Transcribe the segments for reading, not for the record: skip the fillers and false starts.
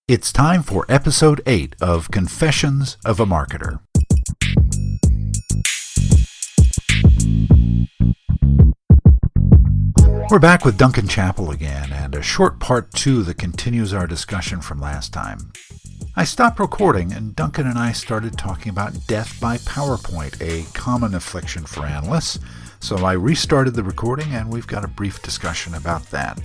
It's time for Episode 8 of Confessions of a Marketer. We're back with Duncan Chappell again, and a short part 2 that continues our discussion from last time. I stopped recording, and Duncan and I started talking about death by PowerPoint, a common affliction for analysts, so I restarted the recording, and we've got a brief discussion about that.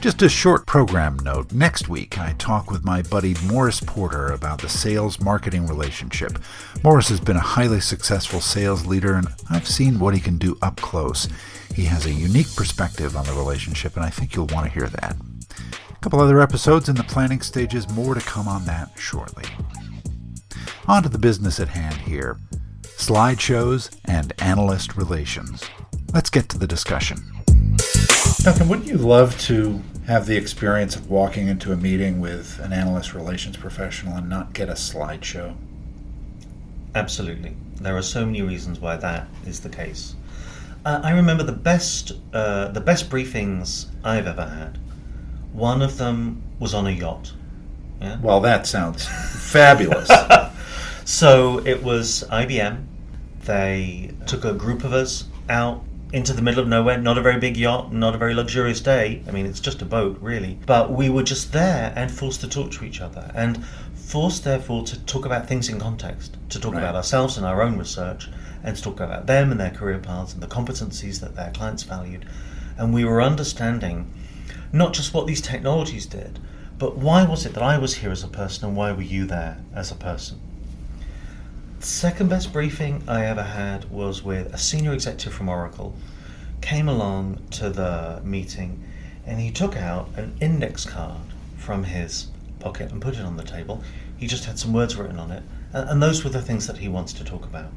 Just a short program note. Next week, I talk with my buddy Morris Porter about the sales-marketing relationship. Morris has been a highly successful sales leader, and I've seen what he can do up close. He has a unique perspective on the relationship, and I think you'll want to hear that. A couple other episodes in the planning stages, more to come on that shortly. On to the business at hand here. Slideshows and analyst relations. Let's get to the discussion. Duncan, wouldn't you love to have the experience of walking into a meeting with an analyst relations professional and not get a slideshow? Absolutely. There are so many reasons why that is the case. I remember the best briefings I've ever had. One of them was on a yacht. Yeah? Well, that sounds fabulous. So it was IBM. They took a group of us out into the middle of nowhere, not a very big yacht, not a very luxurious day. I mean, it's just a boat, really. But we were just there and forced to talk to each other and forced, therefore, to talk about things in context, to talk about ourselves and our own research, and to talk about them and their career paths and the competencies that their clients valued. And we were understanding not just what these technologies did, but why was it that I was here as a person and why were you there as a person? Second best briefing I ever had was with a senior executive from Oracle. Came along to the meeting and he took out an index card from his pocket and put it on the table. He just had some words written on it, and those were the things that he wanted to talk about.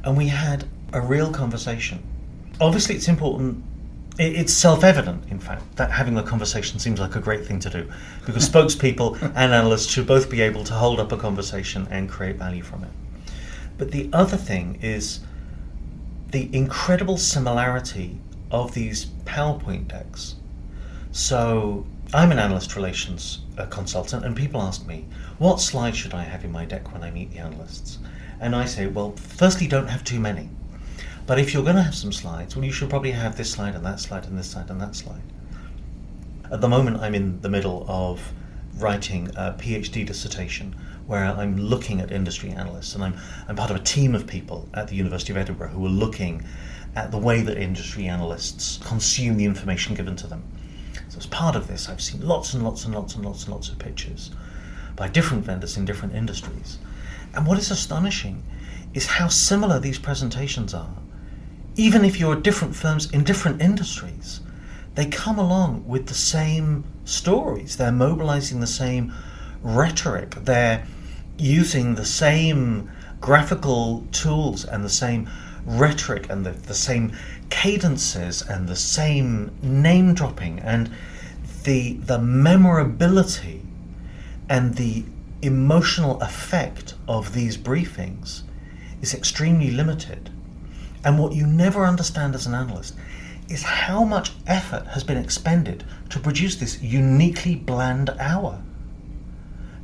And we had a real conversation. Obviously it's important, it's self-evident, in fact, that having a conversation seems like a great thing to do, because spokespeople and analysts should both be able to hold up a conversation and create value from it. But the other thing is the incredible similarity of these PowerPoint decks. So I'm an analyst relations consultant, and people ask me, what slides should I have in my deck when I meet the analysts? And I say, well, firstly, don't have too many. But if you're going to have some slides, well, you should probably have this slide and that slide and this slide and that slide. At the moment, I'm in the middle of writing a PhD dissertation where I'm looking at industry analysts, and I'm part of a team of people at the University of Edinburgh who are looking at the way that industry analysts consume the information given to them. So as part of this, I've seen lots and lots and lots and lots and lots of pictures by different vendors in different industries. And what is astonishing is how similar these presentations are. Even if you're at different firms in different industries, they come along with the same stories. They're mobilizing the same rhetoric. They're using the same graphical tools and the same rhetoric and the same cadences and the same name dropping, and the memorability and the emotional effect of these briefings is extremely limited. And what you never understand as an analyst is how much effort has been expended to produce this uniquely bland hour.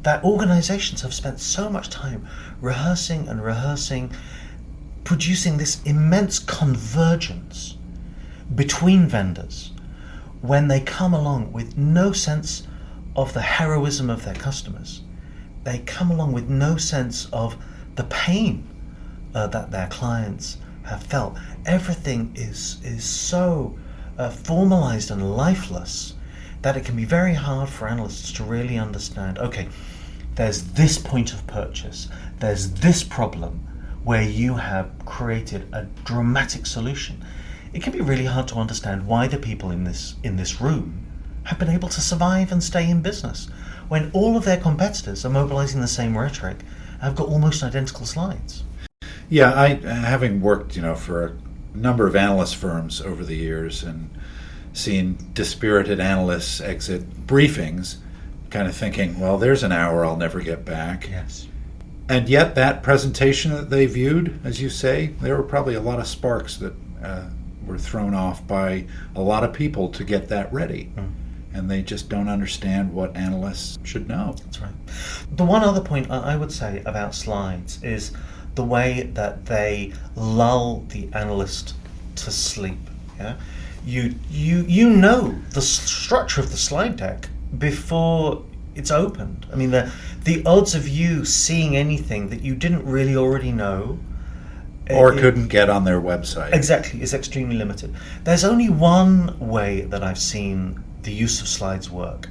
That organizations have spent so much time rehearsing and rehearsing, producing this immense convergence between vendors when they come along with no sense of the heroism of their customers. They come along with no sense of the pain that their clients have felt. Everything is so formalized and lifeless that it can be very hard for analysts to really understand, okay, there's this point of purchase, there's this problem where you have created a dramatic solution. It can be really hard to understand why the people in this room have been able to survive and stay in business when all of their competitors are mobilizing the same rhetoric and have got almost identical slides. Yeah, I having worked, for a number of analyst firms over the years and seen dispirited analysts exit briefings, kind of thinking, well, there's an hour I'll never get back. Yes. And yet that presentation that they viewed, as you say, there were probably a lot of sparks that were thrown off by a lot of people to get that ready. and they just don't understand what analysts should know. That's right. The one other point I would say about slides is the way that they lull the analyst to sleep. Yeah, you know the structure of the slide deck before it's opened. I mean, the odds of you seeing anything that you didn't really already know or couldn't get on their website. Exactly, is extremely limited. There's only one way that I've seen the use of slides work,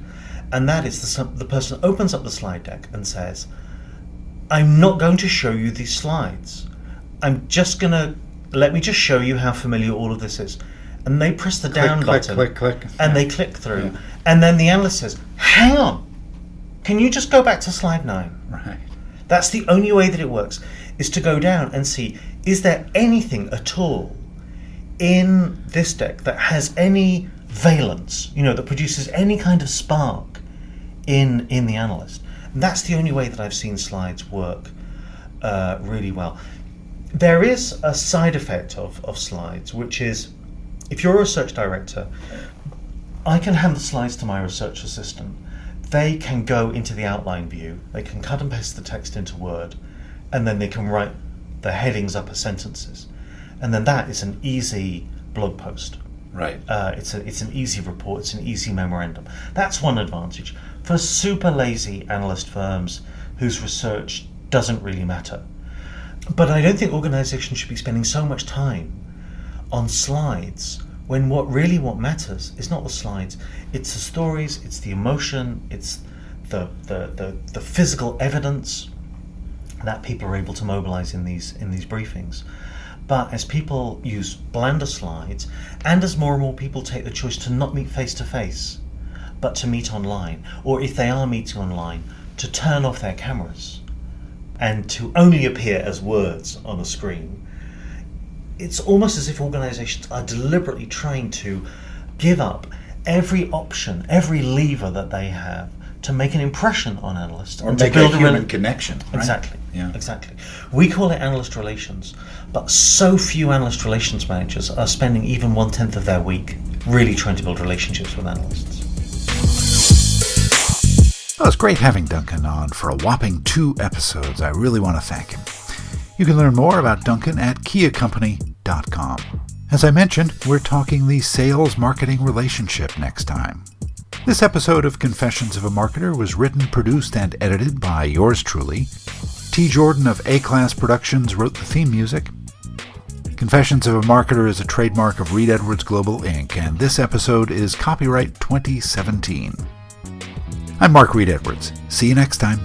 and that is the person opens up the slide deck and says, I'm not going to show you these slides. Let me just show you how familiar all of this is. And they press the down button. Click. And they click through. Yeah. And then the analyst says, hang on, can you just go back to slide 9? Right. That's the only way that it works, is to go down and see, is there anything at all in this deck that has any valence, that produces any kind of spark in the analyst? And that's the only way that I've seen slides work really well. There is a side effect of slides, which is, if you're a research director, I can hand the slides to my research assistant. They can go into the outline view, they can cut and paste the text into Word, and then they can write the headings up as sentences. And then that is an easy blog post. Right. It's an easy report, it's an easy memorandum. That's one advantage. For super lazy analyst firms whose research doesn't really matter. But I don't think organizations should be spending so much time on slides when what matters is not the slides. It's the stories, it's the emotion, it's the physical evidence that people are able to mobilize in these briefings. But as people use blander slides, and as more and more people take the choice to not meet face to face, but to meet online, or if they are meeting online, to turn off their cameras and to only appear as words on a screen, it's almost as if organizations are deliberately trying to give up every option, every lever that they have to make an impression on analysts. Or make a human connection. Right? Exactly. Yeah. Exactly. We call it analyst relations, but so few analyst relations managers are spending even 1/10 of their week really trying to build relationships with analysts. Well, it's great having Duncan on for a whopping 2 episodes. I really want to thank him. You can learn more about Duncan at kiacompany.com. As I mentioned, we're talking the sales-marketing relationship next time. This episode of Confessions of a Marketer was written, produced, and edited by yours truly. T. Jordan of A-Class Productions wrote the theme music. Confessions of a Marketer is a trademark of Reed Edwards Global, Inc., and this episode is copyright 2017. I'm Mark Reed Edwards. See you next time.